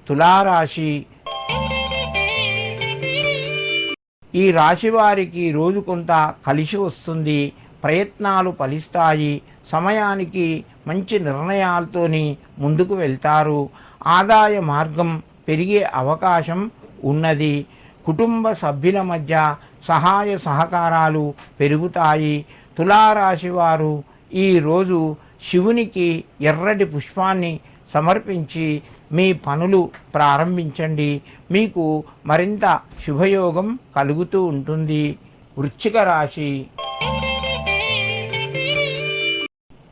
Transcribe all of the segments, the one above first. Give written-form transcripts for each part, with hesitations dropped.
తులారాశి. ఈ రాశి వారికి రోజు కొంత కలిసి వస్తుంది. ప్రయత్నాలు ఫలిస్తాయి. సమయానికి మంచి నిర్ణయాలతోని ముందుకు వెళ్తారు. ఆదాయ మార్గం పెరిగే అవకాశం ఉన్నది. కుటుంబ సభ్యుల మధ్య సహాయ సహకారాలు పెరుగుతాయి. తులారాశి వారు ఈరోజు శివునికి ఎర్రటి పుష్పాన్ని సమర్పించి మీ పనులు ప్రారంభించండి. మీకు మరింత శుభయోగం కలుగుతూ ఉంటుంది. వృశ్చిక రాశి.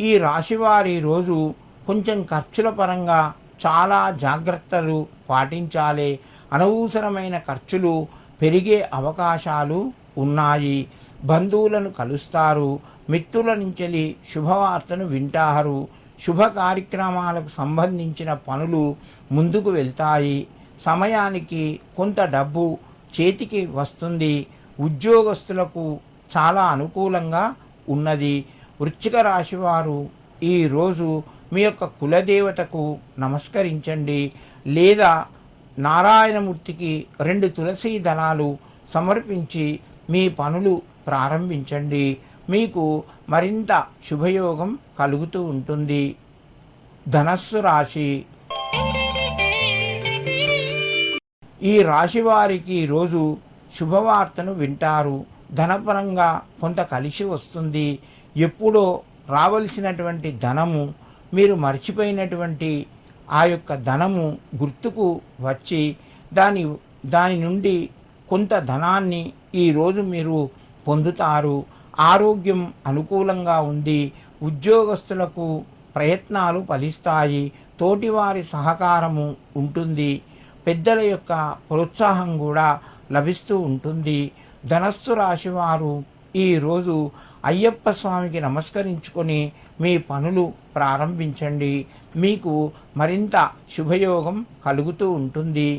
ఈ రాశివారి రోజు కొంచెం ఖర్చుల పరంగా చాలా జాగ్రత్తలు పాటించాలి. అనవసరమైన ఖర్చులు పెరిగే అవకాశాలు ఉన్నాయి. బంధువులను కలుస్తారు. మిత్రుల నుంచి శుభవార్తను వింటారు. శుభ కార్యక్రమాలకు సంబంధించిన పనులు ముందుకు వెళ్తాయి. సమయానికి కొంత డబ్బు చేతికి వస్తుంది. ఉద్యోగస్తులకు చాలా అనుకూలంగా ఉన్నది. వృశ్చిక రాశి వారు ఈరోజు మీ యొక్క కులదేవతకు నమస్కరించండి, లేదా నారాయణమూర్తికి 2 తులసి దళాలు సమర్పించి మీ పనులు ప్రారంభించండి. మీకు మరింత శుభయోగం కలుగుతూ ఉంటుంది. ధనస్సు రాశి. ఈ రాశి వారికి రోజు శుభవార్తను వింటారు. ధనపరంగా కొంత కలిసి వస్తుంది. ఎప్పుడో రావలసినటువంటి ధనము, మీరు మర్చిపోయినటువంటి ఆ యొక్క ధనము గుర్తుకు వచ్చి దాని నుండి కొంత ధనాన్ని ఈరోజు మీరు పొందుతారు. ఆరోగ్యం అనుకూలంగా ఉంది. ఉద్యోగస్తులకు ప్రయత్నాలు ఫలిస్తాయి. తోటివారి సహకారము ఉంటుంది. పెద్దల యొక్క ప్రోత్సాహం కూడా లభిస్తూ ఉంటుంది. ధనస్సు రాశి వారు ఈరోజు అయ్యప్ప స్వామికి నమస్కరించుకొని మీ పనులు ప్రారంభించండి. మీకు మరింత శుభయోగం కలుగుతూ ఉంటుంది.